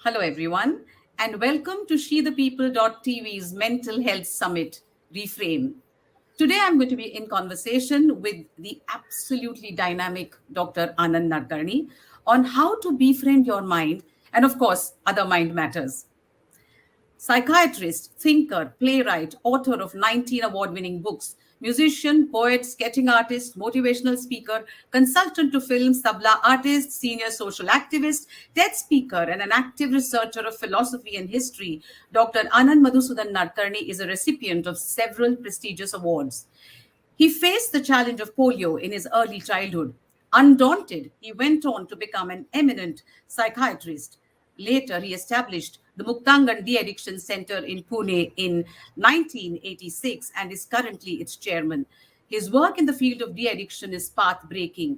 Hello, everyone, and welcome to SheThePeople.tv's Mental Health Summit, Reframe. Today, I'm going to be in conversation with the absolutely dynamic Dr. Anand Nadkarni on how to befriend your mind and, of course, other mind matters. Psychiatrist, thinker, playwright, author of 19 award winning books, musician, poet, sketching artist, motivational speaker, consultant to film, tabla artist, senior social activist, TED speaker, and an active researcher of philosophy and history, Dr. Anand Madhusudan Nadkarni is a recipient of several prestigious awards. He faced the challenge of polio in his early childhood. Undaunted, he went on to become an eminent psychiatrist. Later, he established the Muktangan De-Addiction Center in Pune in 1986 and is currently its chairman. His work in the field of de-addiction is path-breaking.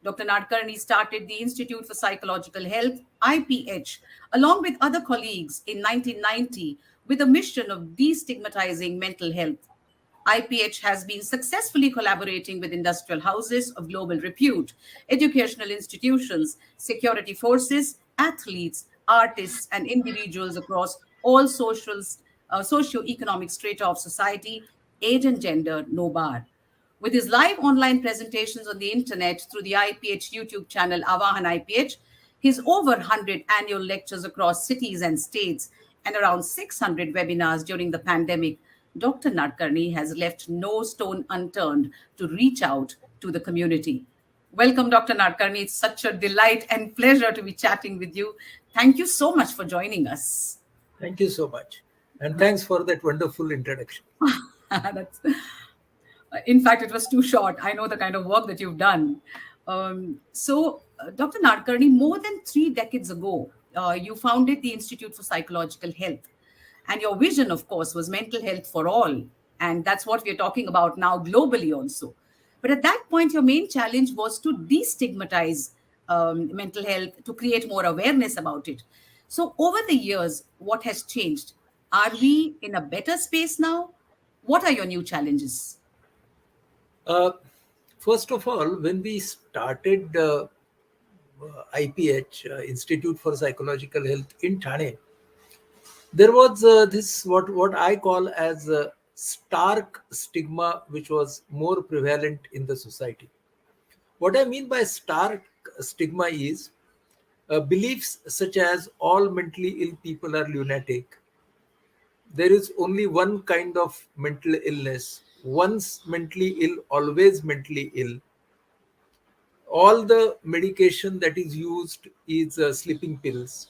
Dr. Nadkarni started the Institute for Psychological Health, IPH, along with other colleagues in 1990 with a mission of destigmatizing mental health. IPH has been successfully collaborating with industrial houses of global repute, educational institutions, security forces, athletes, artists, and individuals across all socio-economic strata of society, age and gender, no bar. With his live online presentations on the internet through the IPH YouTube channel Avahan IPH, his over 100 annual lectures across cities and states, and around 600 webinars during the pandemic, Dr. Nadkarni has left no stone unturned to reach out to the community. Welcome, Dr. Nadkarni. It's such a delight and pleasure to be chatting with you. Thank you so much for joining us. Thank you so much. And thanks for that wonderful introduction. That's, in fact, it was too short. I know the kind of work that you've done. Dr. Nadkarni, more than 3 decades ago, you founded the Institute for Psychological Health. And your vision, of course, was mental health for all. And that's what we're talking about now globally also. But at that point, your main challenge was to destigmatize mental health, to create more awareness about it. So, over the years, what has changed? Are we in a better space now? What are your new challenges? Uh, First of all, when we started IPH, Institute for Psychological Health in Thane, there was this what I call as a stark stigma, which was more prevalent in the society. What I mean by stark stigma is beliefs such as all mentally ill people are lunatic. There is only one kind of mental illness. Once mentally ill, always mentally ill. All the medication that is used is sleeping pills.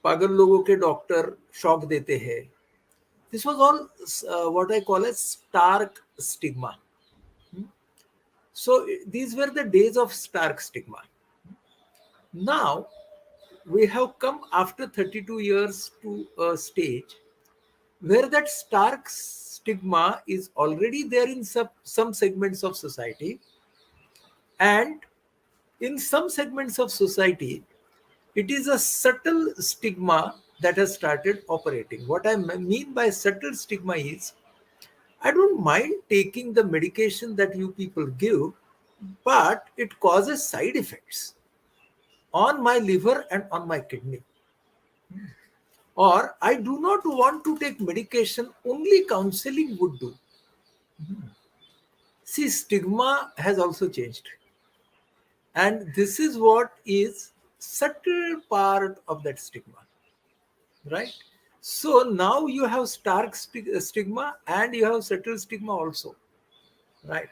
पागल लोगों के doctor shock देते हैं. This was all what I call as stark stigma. So these were the days of stark stigma. Now we have come after 32 years to a stage where that stark stigma is already there in some segments of society, and in some segments of society it is a subtle stigma that has started operating. What I mean by subtle stigma is, I don't mind taking the medication that you people give, but it causes side effects on my liver and on my kidney. Or I do not want to take medication, only counseling would do. See, stigma has also changed. And this is what is subtle part of that stigma, right? So now you have stark stigma and you have subtle stigma also, right?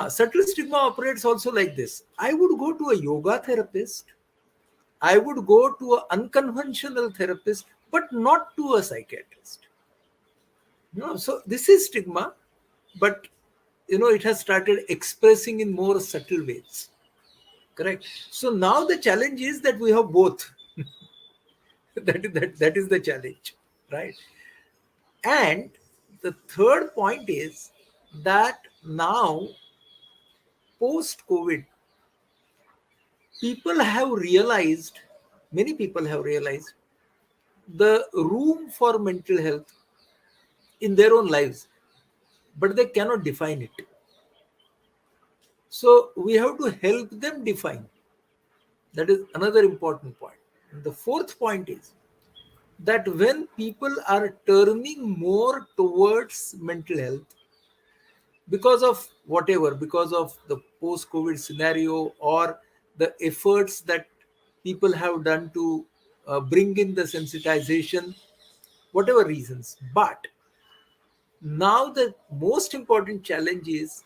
Subtle stigma operates also like this. I would go to a yoga therapist. I would go to an unconventional therapist, but not to a psychiatrist. So this is stigma, but it has started expressing in more subtle ways. Correct. So now the challenge is that we have both. that is the challenge, right? And the third point is that now, post-COVID, many people have realized the room for mental health in their own lives, but they cannot define it. So we have to help them define. That is another important point. And the fourth point is that when people are turning more towards mental health because of whatever, because of the post COVID scenario or the efforts that people have done to bring in the sensitization, whatever reasons. But now the most important challenge is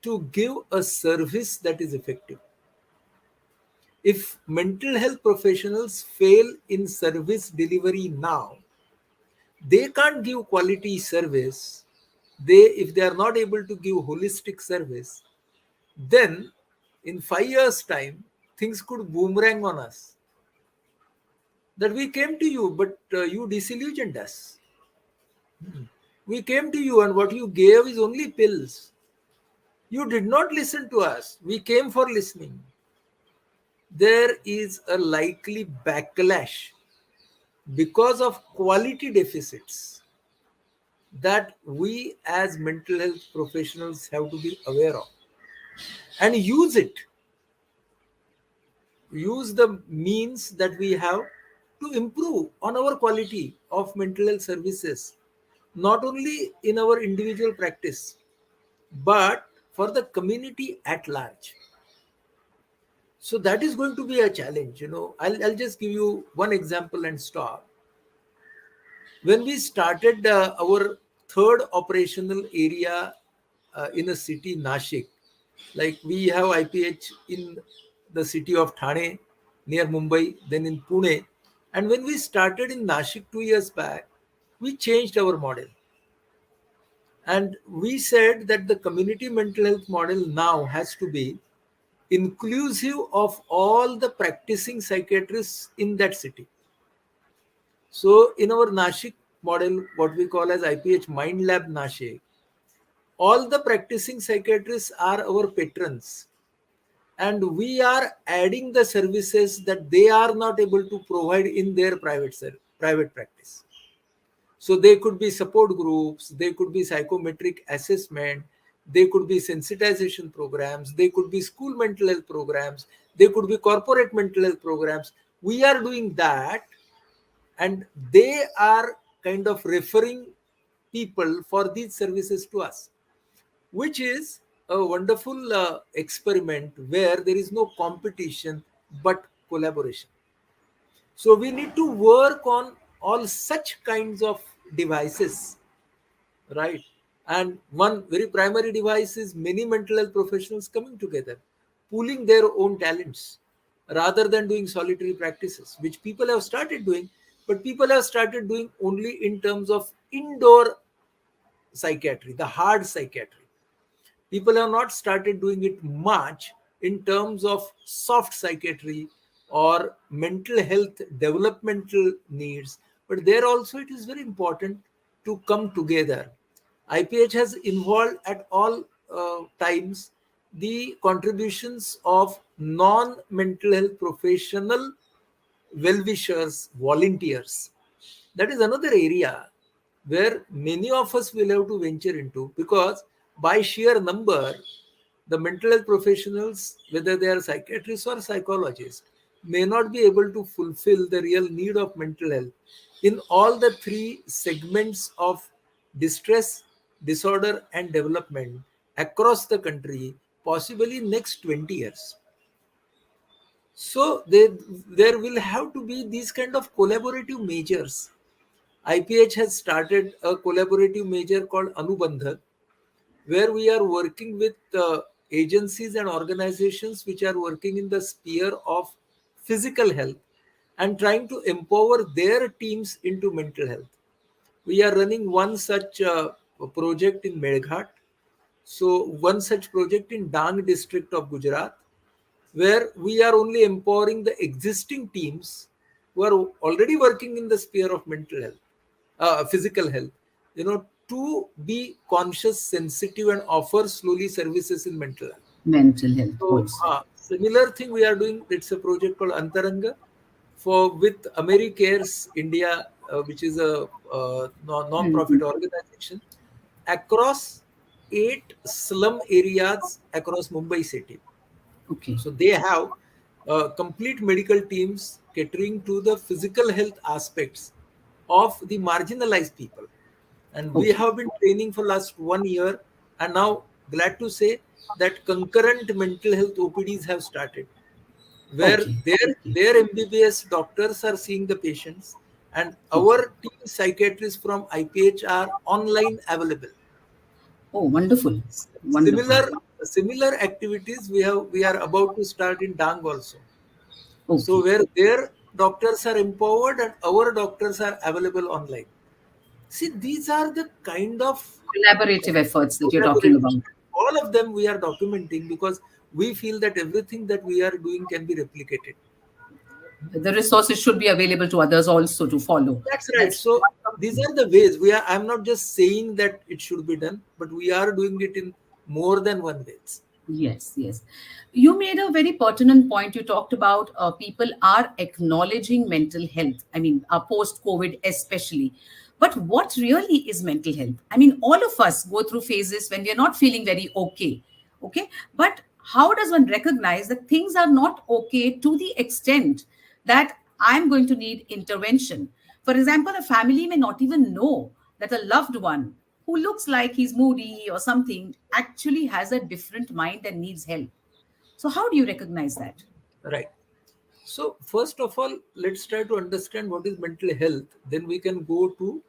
to give a service that is effective. If mental health professionals fail in service delivery now, they can't give quality service. If they are not able to give holistic service, then in 5 years time things could boomerang on us, that we came to you but you disillusioned us. We came to you and what you gave is only pills. You did not listen to us. We came for listening. There is a likely backlash because of quality deficits that we as mental health professionals have to be aware of and use it. Use the means that we have to improve on our quality of mental health services, not only in our individual practice, but for the community at large. So that is going to be a challenge. I'll just give you one example and stop. When we started our third operational area in a city, Nashik, like we have IPH in the city of Thane near Mumbai, then in Pune. And when we started in Nashik 2 years back, we changed our model. And we said that the community mental health model now has to be inclusive of all the practicing psychiatrists in that city. So in our Nashik model, what we call as IPH Mind Lab Nashik, all the practicing psychiatrists are our patrons. And we are adding the services that they are not able to provide in their private practice. So they could be support groups, they could be psychometric assessment, they could be sensitization programs, they could be school mental health programs, they could be corporate mental health programs. We are doing that, and they are kind of referring people for these services to us, which is a wonderful experiment where there is no competition but collaboration. So we need to work on all such kinds of devices, right? And one very primary device is many mental health professionals coming together, pooling their own talents rather than doing solitary practices, which people have started doing, but people have started doing only in terms of indoor psychiatry, the hard psychiatry. People have not started doing it much in terms of soft psychiatry or mental health developmental needs, but there also it is very important to come together. IPH has involved at all times the contributions of non-mental health professional well-wishers, volunteers. That is another area where many of us will have to venture into, because by sheer number, the mental health professionals, whether they are psychiatrists or psychologists, may not be able to fulfill the real need of mental health in all the three segments of distress, disorder, and development across the country, possibly next 20 years. So there will have to be these kind of collaborative measures. IPH has started a collaborative measure called Anubandha, where we are working with agencies and organizations which are working in the sphere of physical health and trying to empower their teams into mental health. We are running one such project in Medghat. So one such project in Dang district of Gujarat, where we are only empowering the existing teams who are already working in the sphere of mental health, physical health, to be conscious, sensitive, and offer slowly services in mental health. Mental health So, also. similar thing we are doing. It's a project called Antaranga with AmeriCares India, which is a non-profit Mhm. organization across 8 slum areas across Mumbai city. Okay. So they have complete medical teams catering to the physical health aspects of the marginalized people. And we Okay. have been training for last 1 year, and now glad to say that concurrent mental health OPDs have started, where Okay. Okay. their MBBS doctors are seeing the patients, and Okay. our team psychiatrists from IPH are online available. Oh, wonderful. Wonderful. Similar activities we are about to start in Dang also. So Okay. where their doctors are empowered and our doctors are available online. See, these are the kind of Collaborative efforts that you're talking collaboration. about. All of them we are documenting because we feel that everything that we are doing can be replicated. The resources should be available to others also to follow. That's right. That's So these are the ways we are. I'm not just saying that it should be done, but we are doing it in more than one ways. yes, yes. You made a very pertinent point. You talked about people are acknowledging mental health. I mean, post COVID, especially. But what really is mental health? I mean, all of us go through phases when we are not feeling very okay. Okay. But how does one recognize that things are not okay to the extent that I'm going to need intervention? For example, a family may not even know that a loved one who looks like he's moody or something actually has a different mind and needs help. So, how do you recognize that? Right. So first of all, let's try to understand what is mental health. Then we can go to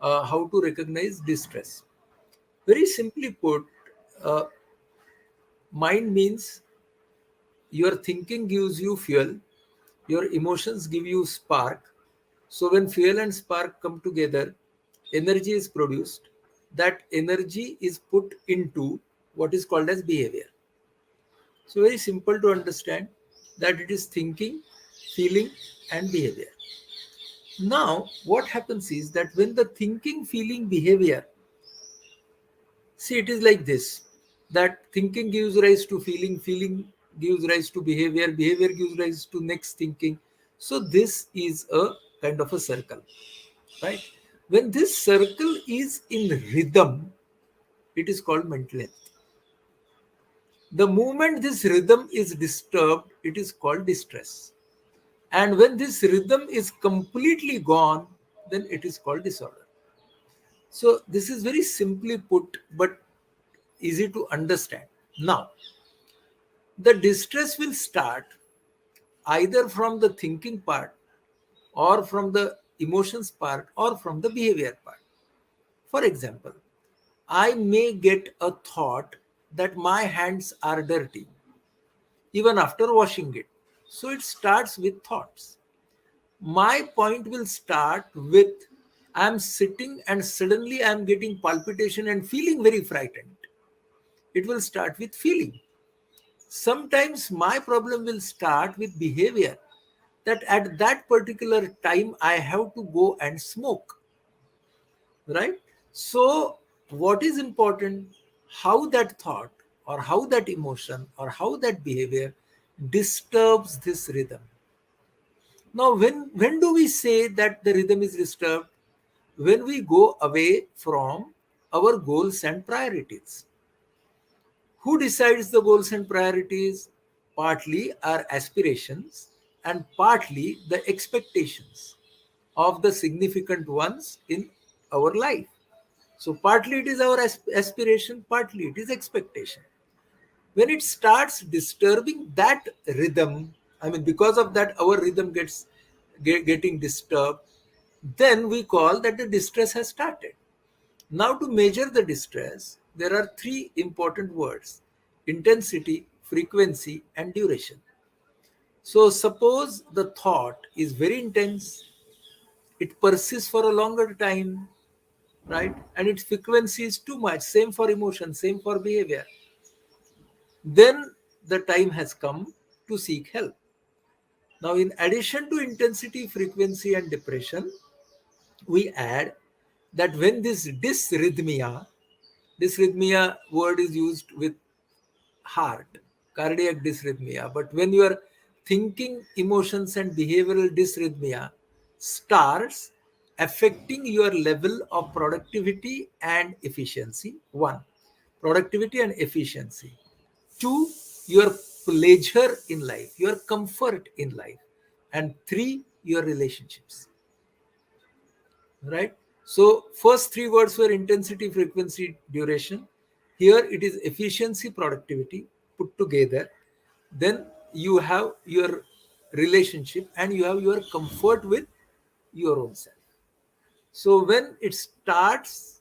how to recognize distress. Very simply put, uh, mind means your thinking gives you fuel, your emotions give you spark. So when fuel and spark come together, energy is produced. That energy is put into what is called as behavior. So very simple to understand that it is thinking, feeling, and behavior. Now, what happens is that when the thinking, feeling, behavior, see, it is like this, that thinking gives rise to feeling, feeling gives rise to behavior, behavior gives rise to next thinking. So, this is a kind of a circle, right? When this circle is in rhythm, it is called mental health. The moment this rhythm is disturbed, it is called distress. And when this rhythm is completely gone, then it is called disorder. So this is very simply put, but easy to understand. Now, the distress will start either from the thinking part, or from the emotions part, or from the behavior part. For example, I may get a thought that my hands are dirty even after washing it. So it starts with thoughts. My point will start with I'm sitting and suddenly I'm getting palpitation and feeling very frightened. It will start with feeling. Sometimes my problem will start with behavior, that at that particular time I have to go and smoke, right? So, what is important? How that thought, or how that emotion, or how that behavior disturbs this rhythm. Now, when do we say that the rhythm is disturbed? When we go away from our goals and priorities. Who decides the goals and priorities? Partly our aspirations and partly the expectations of the significant ones in our life. So, partly it is our aspiration, partly it is expectation. When it starts disturbing that rhythm, I mean, because of that, our rhythm getting disturbed, then we call that the distress has started. Now, to measure the distress, there are three important words: intensity, frequency, and duration. So, suppose the thought is very intense, it persists for a longer time, right? And its frequency is too much, same for emotion, same for behavior. Then the time has come to seek help. Now, in addition to intensity, frequency, and depression, we add that when this dysrhythmia word is used with heart, cardiac dysrhythmia, but when your thinking, emotions, and behavioral dysrhythmia starts affecting your level of productivity and efficiency, one, productivity and efficiency, two, your pleasure in life, your comfort in life, and 3, your relationships. Right? So first 3 words were intensity, frequency, duration. Here it is efficiency, productivity put together. Then you have your relationship and you have your comfort with your own self. So when it starts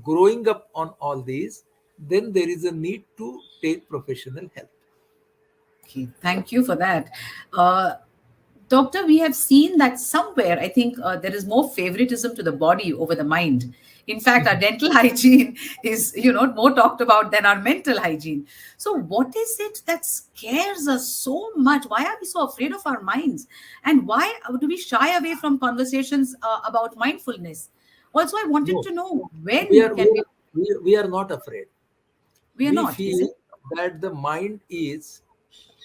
growing up on all these, then there is a need to take professional help. Okay, thank you for that. Uh, Doctor, we have seen that somewhere, I think there is more favoritism to the body over the mind. In fact, our dental hygiene is, more talked about than our mental hygiene. So, what is it that scares us so much? Why are we so afraid of our minds? And why do we shy away from conversations about mindfulness? Also, I wanted No, to know we when are we can we? are we are not afraid. We are We not, is feel it? that the mind is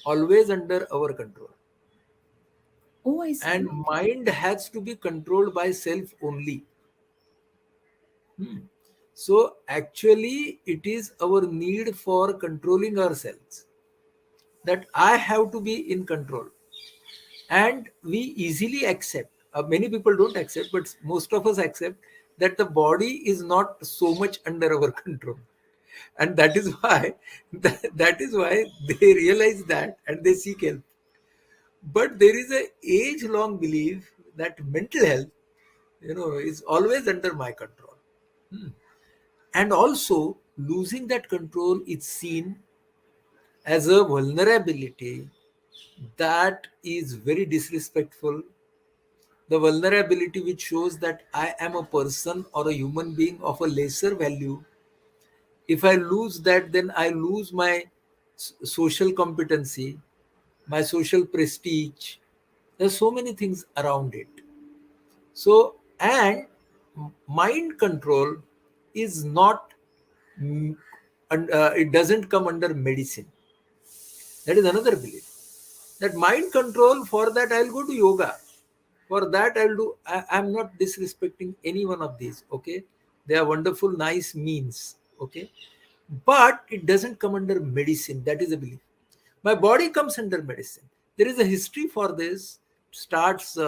always under our control, Oh, I see. and Okay. mind has to be controlled by self only. Hmm. So actually it is our need for controlling ourselves, that I have to be in control. And we easily accept, many people don't accept, but most of us accept that the body is not so much under our control. And that is why that is why they realize that and they seek help. But there is a age long belief that mental health, is always under my control. Hmm. And also losing that control is seen as a vulnerability that is very disrespectful. The vulnerability which shows that I am a person or a human being of a lesser value. If I lose that, then I lose my social competency, my social prestige. There's so many things around it. So, and mind control is not, it doesn't come under medicine. That is another belief. That mind control, for that I'll go to yoga. For that I'll do, I'm not disrespecting any one of these. Okay. They are wonderful, nice means. Okay. But it doesn't come under medicine. That is a belief. My body comes under medicine. There is a history for this. Starts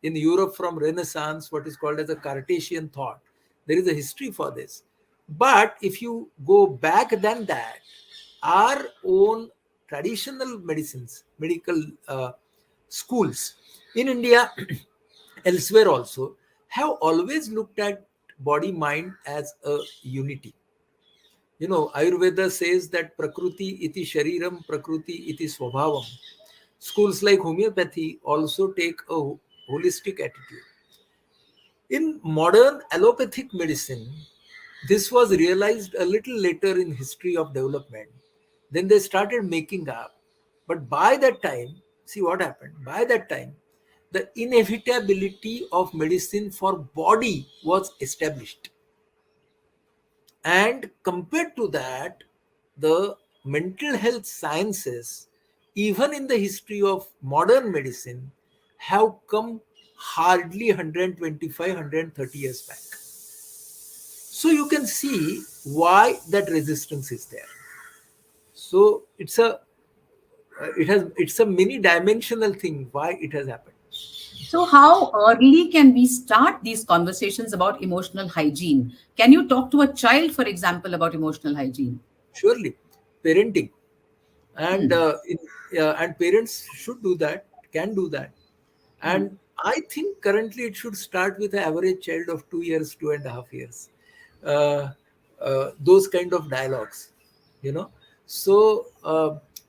in Europe from Renaissance, what is called as a Cartesian thought. There is a history for this. But if you go back than that, our own traditional medicines, medical schools in India, elsewhere also, have always looked at body mind as a unity. Ayurveda says that Prakriti iti Shariram, Prakriti iti Swabhavam. Schools like homeopathy also take a holistic attitude. In modern allopathic medicine, this was realized a little later in history of development. Then they started making up. But by that time, see what happened. By that time, the inevitability of medicine for body was established. And compared to that, the mental health sciences, even in the history of modern medicine, have come hardly 125, 130 years back. So you can see why that resistance is there. So it's a many dimensional thing why it has happened. So, how early can we start these conversations about emotional hygiene? Can you talk to a child, for example, about emotional hygiene? Surely, parenting and Hmm. and parents should do that, can do that. Hmm. And I think currently it should start with an average child of 2 years, 2.5 years. Uh, those kind of dialogues, you know. So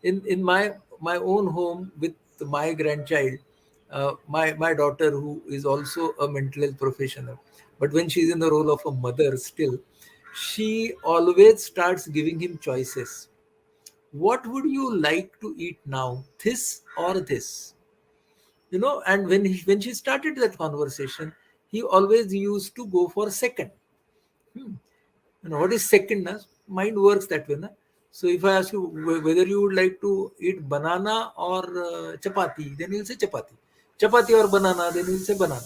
in my own home with my grandchild, my daughter, who is also a mental health professional, but when she's in the role of a mother still, she always starts giving him choices. What would you like to eat now, this or this? And when she started that conversation, he always used to go for second. Hmm. What is second? Na? Mind works that way. Na? So if I ask you whether you would like to eat banana or chapati, then you'll say chapati. Chapati or banana, then you'll say banana.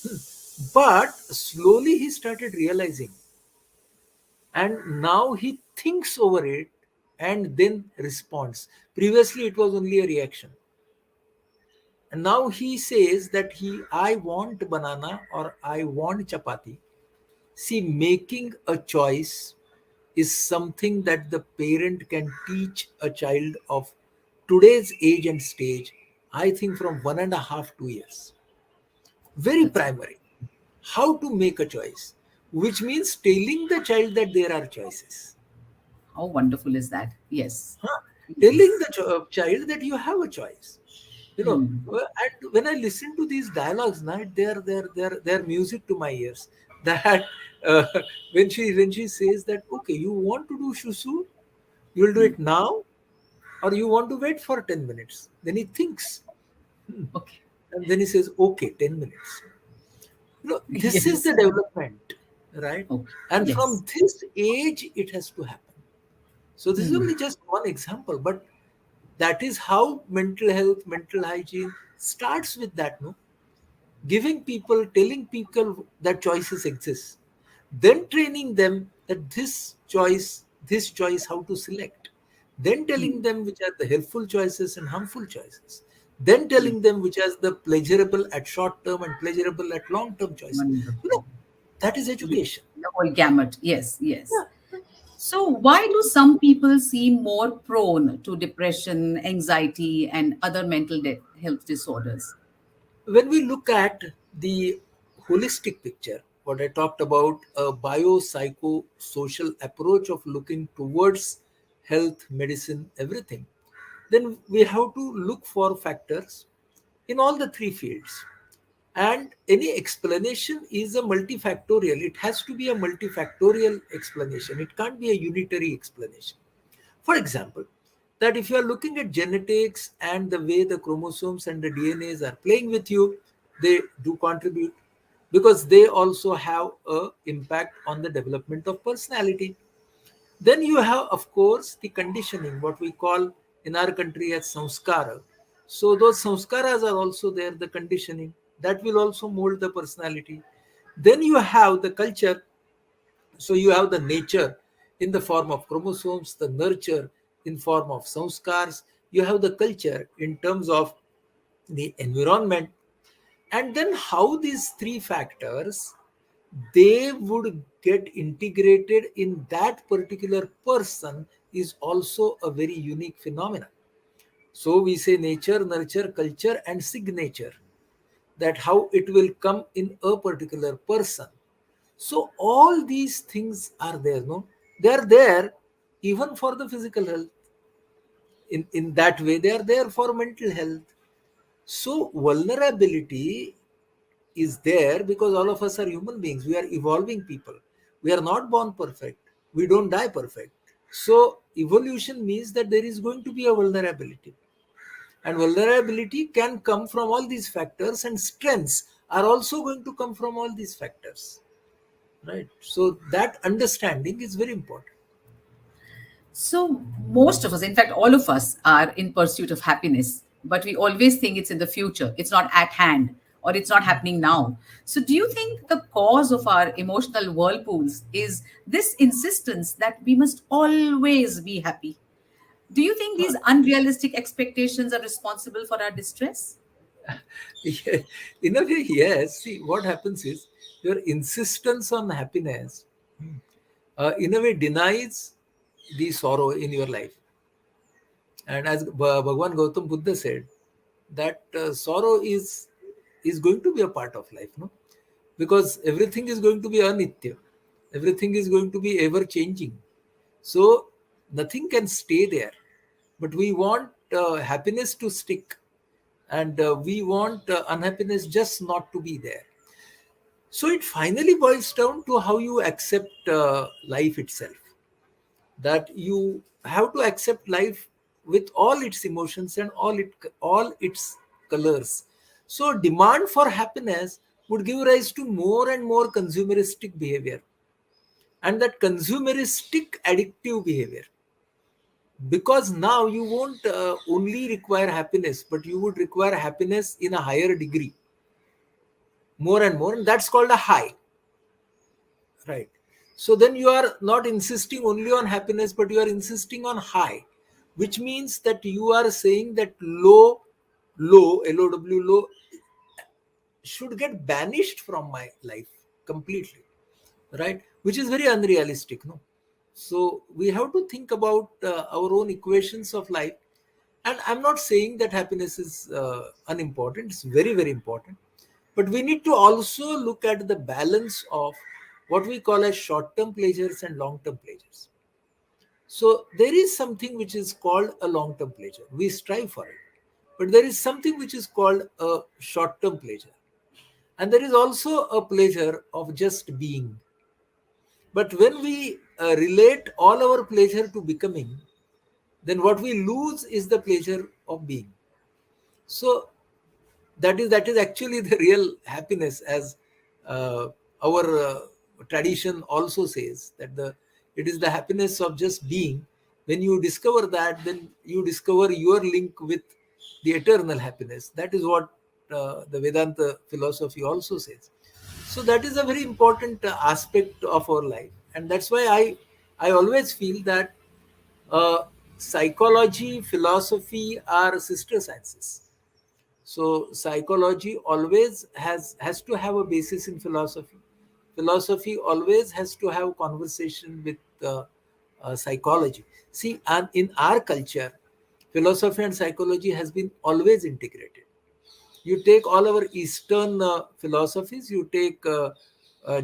Hmm. But slowly he started realizing, and now he thinks over it, and then responds. Previously, it was only a reaction. And now he says that I want banana or I want chapati. See, making a choice is something that the parent can teach a child of today's age and stage, I think from 1.5, 2 years. Very That's primary. How to make a choice, which means telling the child that there are choices. how wonderful is that? Yes. Huh? Telling Yes. the child that you have a choice. Hmm. And when I listen to these dialogues, now they're music to my ears. That uh, when she says that, okay, you want to do shushu, you will do Hmm. it now, or you want to wait for 10 minutes. Then he thinks, Okay. and then he says, okay, 10 minutes. This is Yes. the development, right? Okay. And Yes. from this age, it has to happen. So this is Hmm. only just one example, but that is how mental health, mental hygiene starts with that, no? Giving people, telling people that choices exist, then training them that this choice, how to select, then telling Hmm. them which are the helpful choices and harmful choices, then Hmm. telling them which are the pleasurable at short term and pleasurable at long term choices. Wonderful. That is Yes. education. The whole gamut. Yes. Yes. Yeah. So, why do some people seem more prone to depression, anxiety, and other mental health disorders? When we look at the holistic picture, what I talked about, a biopsychosocial approach of looking towards health, medicine, everything, then we have to look for factors in all the three fields. And any explanation is a multifactorial. It has to be a multifactorial explanation. It can't be a unitary explanation. For example, that if you are looking at genetics and the way the chromosomes and the DNAs are playing with you, they do contribute because they also have a impact on the development of personality. Then you have, of course, the conditioning, what we call in our country as samskara. So those samskaras are also there, the conditioning that will also mold the personality. Then you have the culture, so you have the nature in the form of chromosomes, the nurture in form of samskars. You have the culture in terms of the environment, and then how these three factors they would get integrated in that particular person is also a very unique phenomenon. So we say nature, nurture, culture, and signature. That how it will come in a particular person. So all these things are there, no? They are there even for the physical health. In that way, they are there for mental health. So vulnerability is there because all of us are human beings. We are evolving people. We are not born perfect. We don't die perfect. So evolution means that there is going to be a vulnerability. And vulnerability can come from all these factors, and strengths are also going to come from all these factors. Right. So that understanding is very important. So, most of us, in fact, all of us, are in pursuit of happiness, but we always think it's in the future, it's not at hand, or it's not happening now. So, do you think the cause of our emotional whirlpools is this insistence that we must always be happy? Do you think these unrealistic expectations are responsible for our distress? Yeah, in a way, yes. See, what happens is your insistence on happiness, in a way, denies the sorrow in your life. And as Bhagwan Gautam Buddha said, that sorrow is going to be a part of life, no? Because everything is going to be anitya, everything is going to be ever changing. So nothing can stay there. But we want happiness to stick, and we want unhappiness just not to be there. So it finally boils down to how you accept life itself. That you have to accept life with all its emotions and all its colors. So demand for happiness would give rise to more and more consumeristic behavior, and that consumeristic addictive behavior, because now you won't only require happiness, but you would require happiness in a higher degree, more and more, and that's called a high. Right. So then you are not insisting only on happiness, but you are insisting on high, which means that you are saying that low, LOW, low, should get banished from my life completely, right? Which is very unrealistic, no? So we have to think about our own equations of life. And I'm not saying that happiness is unimportant, it's very, very important. But we need to also look at the balance of what we call as short term pleasures and long term pleasures. So there is something which is called a long term pleasure. We strive for it. But there is something which is called a short term pleasure. And there is also a pleasure of just being. But when we relate all our pleasure to becoming, then what we lose is the pleasure of being. So that is actually the real happiness, as our tradition also says that the it is the happiness of just being. When you discover that, then you discover your link with the eternal happiness. That is what the Vedanta philosophy also says. So that is a very important aspect of our life, and that's why I always feel that uh, psychology, philosophy are sister sciences. So psychology always has to have a basis in philosophy. Philosophy always has to have conversation with psychology. See, and in our culture, philosophy and psychology has been always integrated. You take all our Eastern philosophies, you take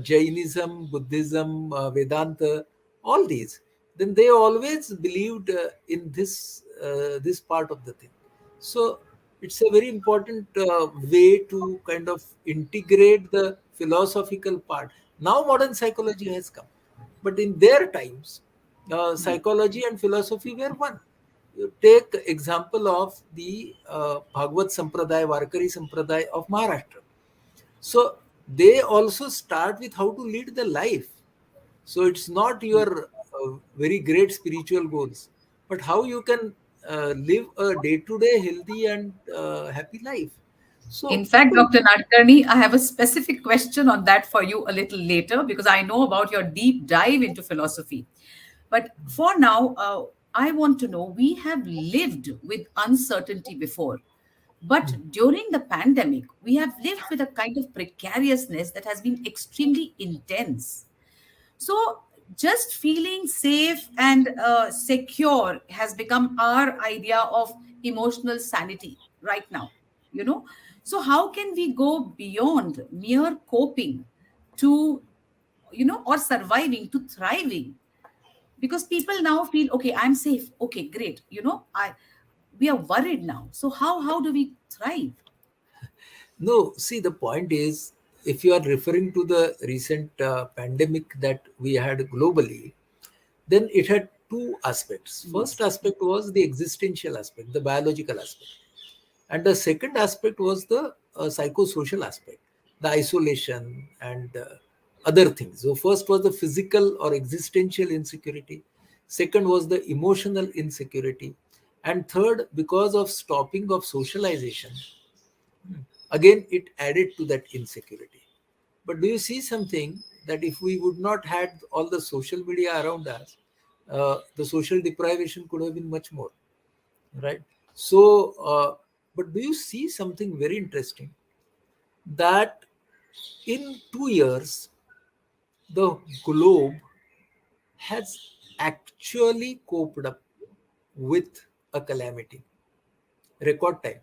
Jainism, Buddhism, Vedanta, all these, then they always believed in this part of the thing. So it's a very important way to kind of integrate the philosophical part. Now modern psychology has come, but in their times, psychology and philosophy were one. You take example of the Bhagavad Sampradaya, Varkari Sampradaya of Maharashtra. So they also start with how to lead the life. So it's not your very great spiritual goals, but how you can live a day-to-day healthy and happy life. So In fact, people, Dr. Nadkarni, I have a specific question on that for you a little later because I know about your deep dive into philosophy. But for now, I want to know we have lived with uncertainty before. But during the pandemic, we have lived with a kind of precariousness that has been extremely intense. So, just feeling safe and secure has become our idea of emotional sanity right now, you know. So, how can we go beyond mere coping to, or surviving to thriving? Because people now feel, okay, I'm safe. Okay, great. We are worried now. So, how do we thrive? no, see, the point is, if you are referring to the recent pandemic that we had globally, then it had two aspects. First Yes. aspect was the existential aspect, the biological aspect, and the second aspect was the psychosocial aspect, the isolation and other things. So first was the physical or existential insecurity, second was the emotional insecurity, and third, because of stopping of socialization, again it added to that insecurity. But do you see something, that if we would not had all the social media around us, the social deprivation could have been much more, right? So but do you see something very interesting, that in 2 years the globe has actually coped up with a calamity, record time.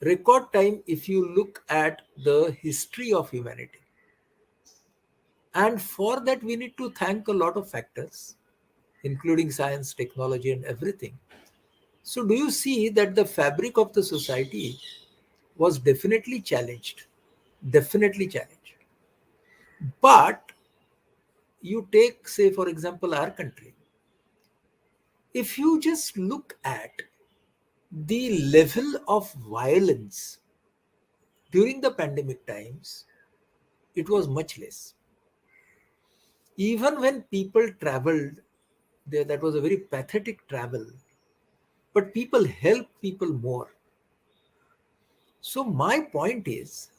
Record time, if you look at the history of humanity. And for that, we need to thank a lot of factors, including science, technology, and everything. So, do you see that the fabric of the society was definitely challenged? Definitely challenged. But you take, say, for example, our country. If you just look at the level of violence during the pandemic times, it was much less. Even when people traveled, there, that was a very pathetic travel, but people help people more. So my point is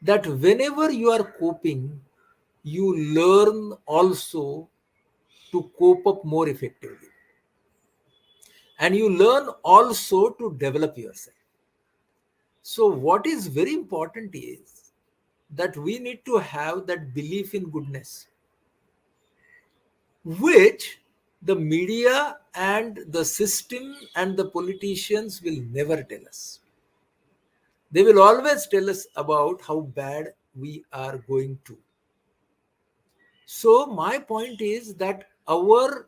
that whenever you are coping, you learn also to cope up more effectively. And you learn also to develop yourself. So, what is very important is that we need to have that belief in goodness, which the media and the system and the politicians will never tell us. They will always tell us about how bad we are going to. So, my point is that our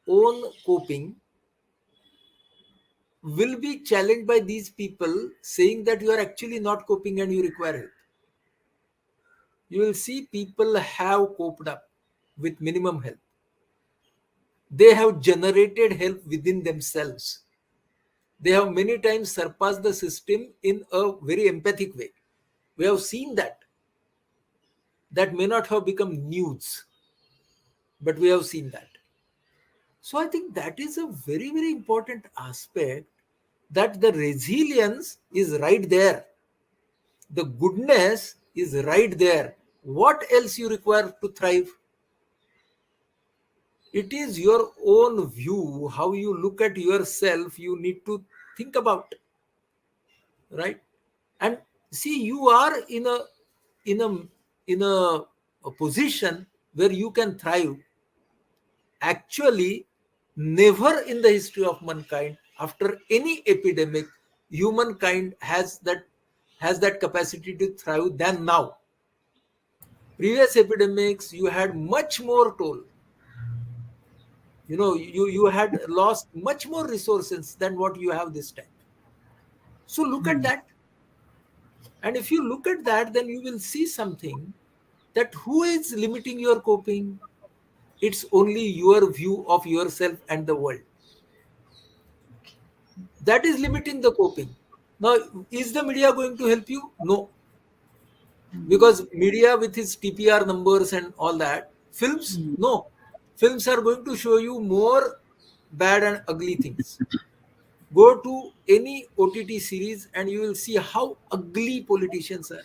own coping will be challenged by these people saying that you are actually not coping and you require help. You will see people have coped up with minimum help. They have generated help within themselves. They have many times surpassed the system in a very empathic way. We have seen that. That may not have become news, but we have seen that. So I think that is a very, very important aspect, that the resilience is right there. The goodness is right there. What else you require to thrive? It is your own view, how you look at yourself, you need to think about, right? And see, you are in a in a position where you can thrive. Actually, never in the history of mankind, after any epidemic, humankind has that capacity to thrive than now. Previous epidemics, you had much more toll. You had lost much more resources than what you have this time. So look at that. And if you look at that, then you will see something, that who is limiting your coping? It's only your view of yourself and the world. That is limiting the coping. Now, is the media going to help you? No. Because media with its TPR numbers and all that, films, no. Films are going to show you more bad and ugly things. Go to any OTT series and you will see how ugly politicians are,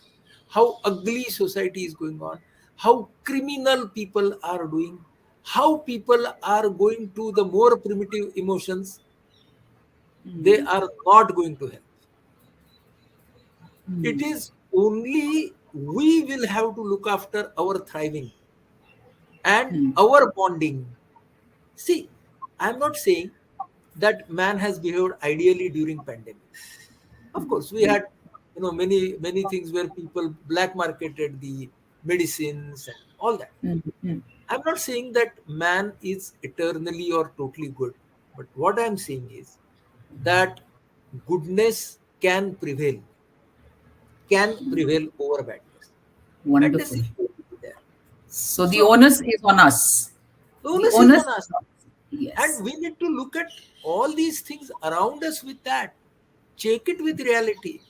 how ugly society is going on, how criminal people are doing, how people are going to the more primitive emotions. They are not going to help. It is only we will have to look after our thriving and our bonding. See, I'm not saying that man has behaved ideally during pandemic. Of course, we had many things where people black marketed the medicines and all that. I'm not saying that man is eternally or totally good, but what I'm saying is that goodness can prevail over badness. Badness Wonderful. is going to be there. So the So onus is on us. the The onus is onus on is us, on us. Yes. and we need to look at all these things around us with that. Check it with reality.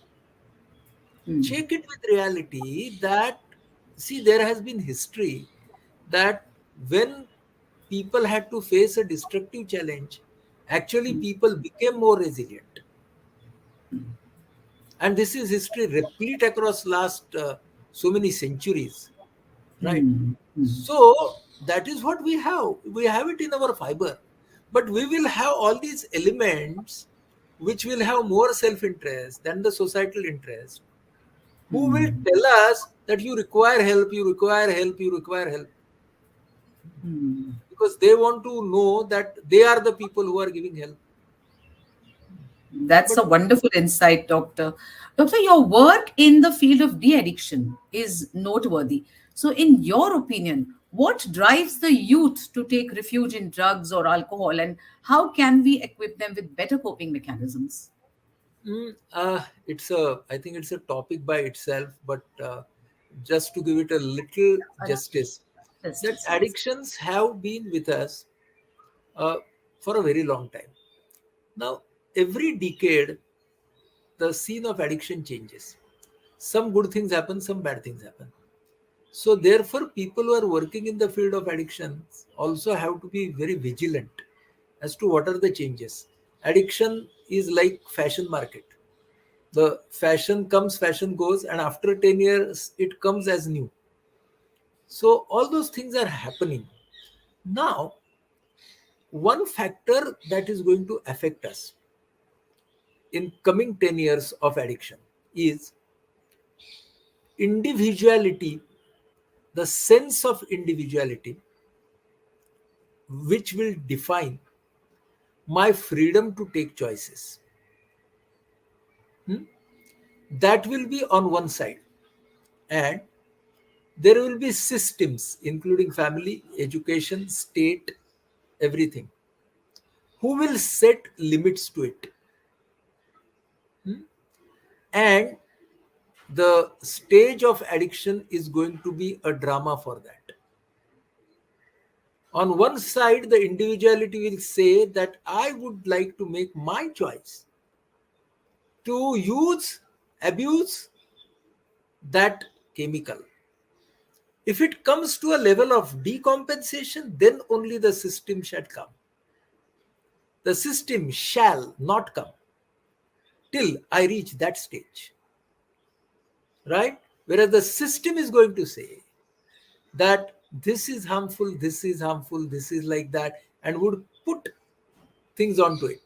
Check it with reality that, see, there has been history that when people had to face a destructive challenge, actually people became more resilient. And this is history replete across last so many centuries, right? So that is what we have it in our fiber, but we will have all these elements which will have more self-interest than the societal interest, who will tell us that you require help, you require help, you require help, because they want to know that they are the people who are giving help. That's But a wonderful insight, Doctor. Doctor, your work in the field of de addiction is noteworthy. So, in your opinion, what drives the youth to take refuge in drugs or alcohol, and how can we equip them with better coping mechanisms? I think it's a topic by itself, but just to give it a little justice, that Justice, yes. addictions have been with us uh, for a very long time. Now, every decade, the scene of addiction changes. Some good things happen, some bad things happen. So, therefore, people who are working in the field of addictions also have to be very vigilant as to what are the changes. Addiction is like fashion market. The fashion comes, fashion goes, and after 10 years, it comes as new. So all those things are happening. Now, one factor that is going to affect us in coming 10 years of addiction is individuality, the sense of individuality, which will define my freedom to take choices. Hmm? That will be on one side. And there will be systems, including family, education, state, everything, who will set limits to it. Hmm? And the stage of addiction is going to be a drama for that. On one side, the individuality will say that I would like to make my choice to use, abuse that chemical. If it comes to a level of decompensation, then only the system shall come. The system shall not come till I reach that stage. Right? Whereas the system is going to say that this is harmful, this is harmful, this is like that, and would put things onto it.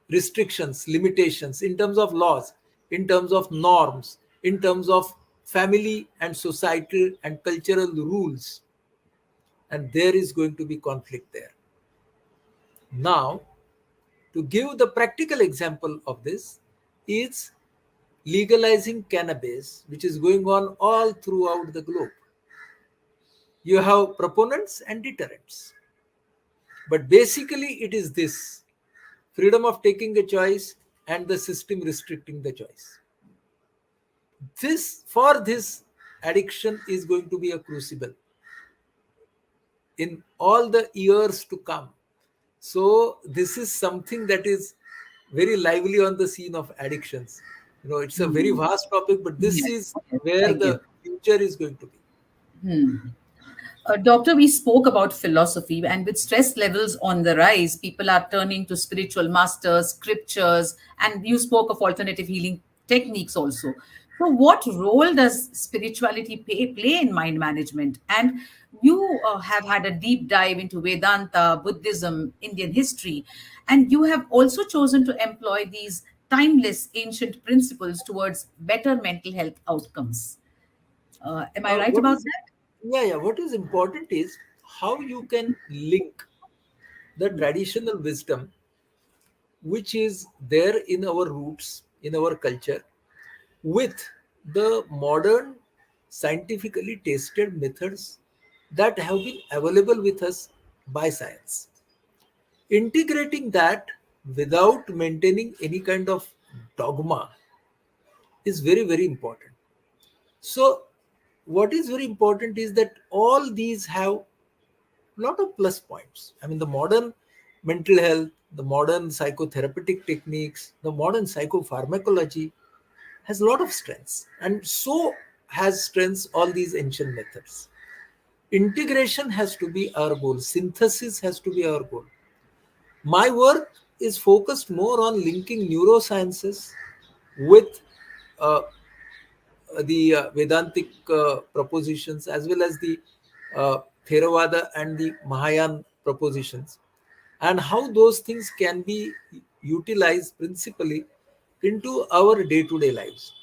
Restrictions, limitations in terms of laws, in terms of norms, in terms of family and societal and cultural rules. And there is going to be conflict there. Now, to give the practical example of this, is legalizing cannabis, which is going on all throughout the globe. You have proponents and deterrents. But basically, it is this freedom of taking a choice and the system restricting the choice. For this, addiction is going to be a crucible in all the years to come. So, this is something that is very lively on the scene of addictions. It's a very vast topic, but this Yes, is yes, I where get. the future is going to be. Doctor, we spoke about philosophy, and with stress levels on the rise, people are turning to spiritual masters, scriptures, and you spoke of alternative healing techniques also. So, what role does spirituality play in mind management? And you have had a deep dive into Vedanta, Buddhism, Indian history, and you have also chosen to employ these timeless ancient principles towards better mental health outcomes. Am I right What about is that? Yeah, what is important is how you can link the traditional wisdom, which is there in our roots, in our culture, with the modern scientifically tested methods that have been available with us by science. Integrating that without maintaining any kind of dogma is very, very important. So, what is very important is that all these have lot of plus points. I mean, the modern mental health, the modern psychotherapeutic techniques, the modern psychopharmacology has a lot of strengths, and so has strengths all these ancient methods. Integration has to be our goal, synthesis has to be our goal. My work is focused more on linking neurosciences with uh, the Vedantic propositions, as well as the Theravada and the Mahayana propositions, and how those things can be utilized principally into our day to day lives.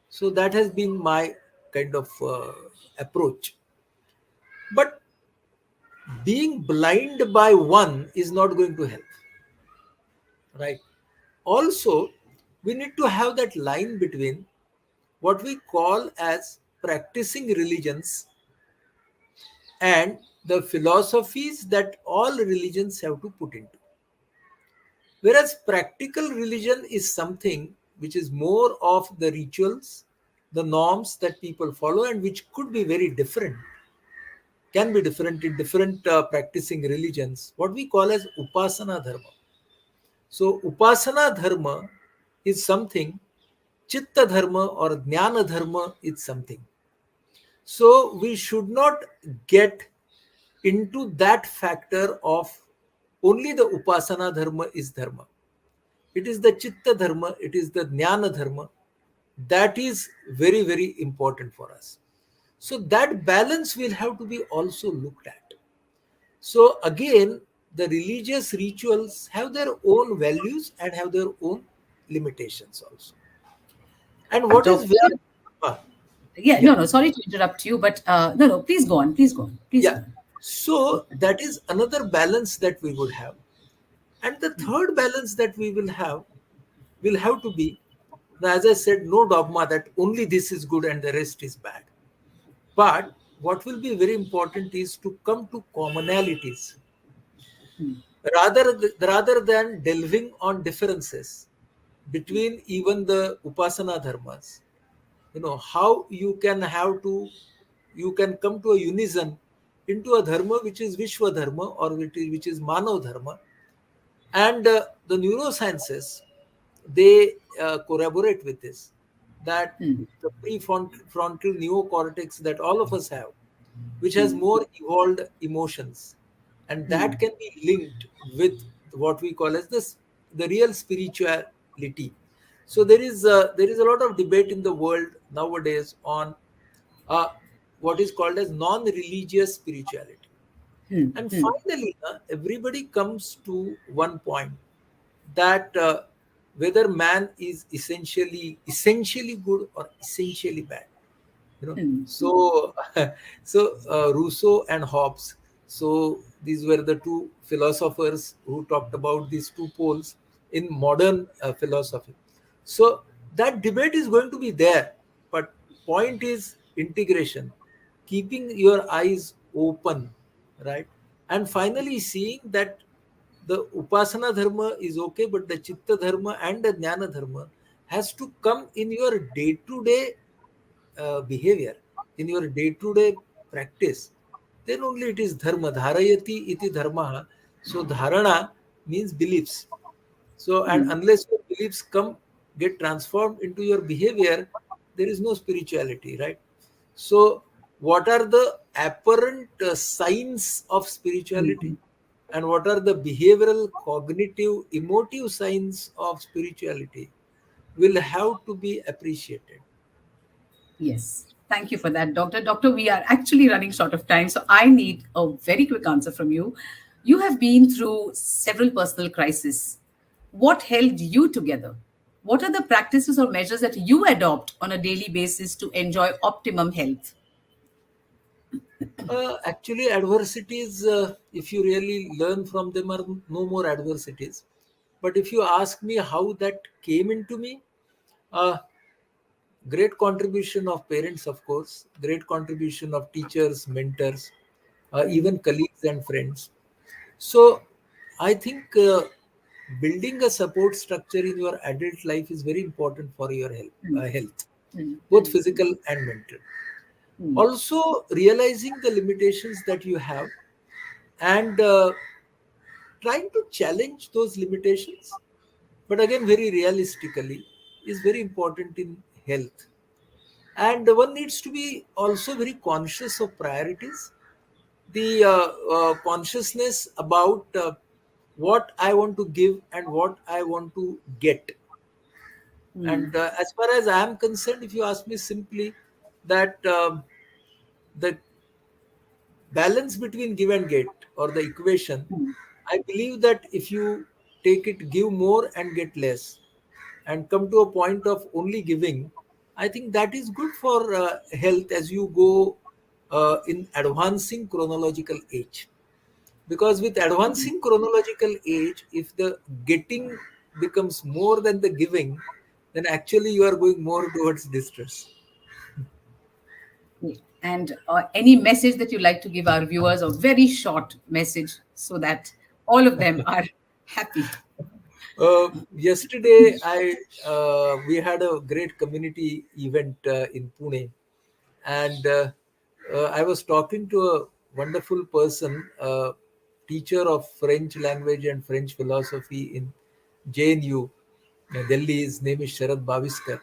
So that has been my kind of approach. But being blind by one is not going to help, right? Also, we need to have that line between what we call as practicing religions and the philosophies that all religions have to put into. Whereas practical religion is something which is more of the rituals, the norms that people follow, and which could be very different, can be different in different practicing religions, what we call as upasana dharma. So, upasana dharma is something, chitta dharma or jnana dharma is something. So, we should not get into that factor of only the upasana dharma is dharma. It is the chitta dharma, it is the jnana dharma that is very, very important for us. So that balance will have to be also looked at. So again, the religious rituals have their own values and have their own limitations also. And what is Doctor, very ah, yeah, yeah, no, no, sorry to interrupt you, but no, no, please go on, please go on, please yeah. go on. So that is another balance that we would have. And the third balance that we will have to be, now, as I said, no dogma that only this is good and the rest is bad. But what will be very important is to come to commonalities rather than delving on differences between even the upasana dharmas. How you can come to a unison into a dharma which is Vishwa dharma, or which is Manav dharma. And the neurosciences, they corroborate with this, that Hmm, the prefrontal neocortex that all of us have, which has hmm, more evolved emotions, and that hmm, can be linked with what we call as the real spirituality. So there is a lot of debate in the world nowadays on uh, what is called as non-religious spirituality. hmm, And hmm, finally, everybody comes to one point, that whether man is essentially good or essentially bad. hmm, So Rousseau and Hobbes, so these were the two philosophers who talked about these two poles in modern philosophy. So that debate is going to be there, but point is integration, keeping your eyes open, right? And finally seeing that the upasana dharma is okay, but the chitta dharma and the jnana dharma has to come in your day to day behavior, in your day to day practice. Then only it is dharma. Dharayati iti dharma. So dharana means beliefs. So, and hmm. unless your beliefs get transformed into your behavior, there is no spirituality, right? So what are the apparent signs of spirituality, Hmm. and what are the behavioral, cognitive, emotive signs of spirituality will have to be appreciated. Yes. Thank you for that, Doctor. Doctor, we are actually running short of time, so I need a very quick answer from you. You have been through several personal crises. What held you together? What are the practices or measures that you adopt on a daily basis to enjoy optimum health? Actually, adversities, if you really learn from them, are no more adversities. But if you ask me how that came into me, uh, great contribution of parents, of course, great contribution of teachers, mentors, Hmm, even colleagues and friends. So, I think building a support structure in your adult life is very important for your hmm, health, hmm, both hmm, physical and mental. hmm, Also, realizing the limitations that you have, and trying to challenge those limitations, but again very realistically, is very important in health. And one needs to be also very conscious of priorities, the consciousness about what I want to give and what I want to get. hmm, And as far as I am concerned, if you ask me simply, that the balance between give and get, or the equation, hmm. I believe that if you take it, give more and get less, and come to a point of only giving, I think that is good for health as you go in advancing chronological age. Because with advancing chronological age, if the getting becomes more than the giving, then actually you are going more towards distress. Yeah. And any message that you like to give our viewers, a very short message so that all of them are happy. Yesterday, we had a great community event in Pune, and I was talking to a wonderful person, teacher of French language and French philosophy in JNU, Delhi. His name is Sharad Baviskar,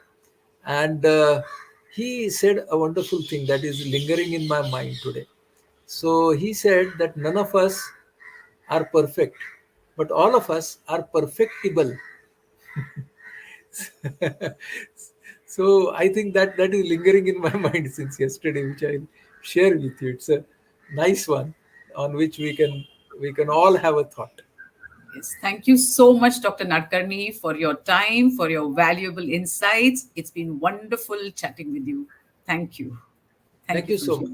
and he said a wonderful thing that is lingering in my mind today. So he said that none of us are perfect, but all of us are perfectible. So I think that is lingering in my mind since yesterday, which I'll share with you. It's a nice one on which we can all have a thought. Yes, thank you so much, Dr. Nadkarni, for your time, for your valuable insights. It's been wonderful chatting with you. Thank you. Thank Thank you you for so much. joining.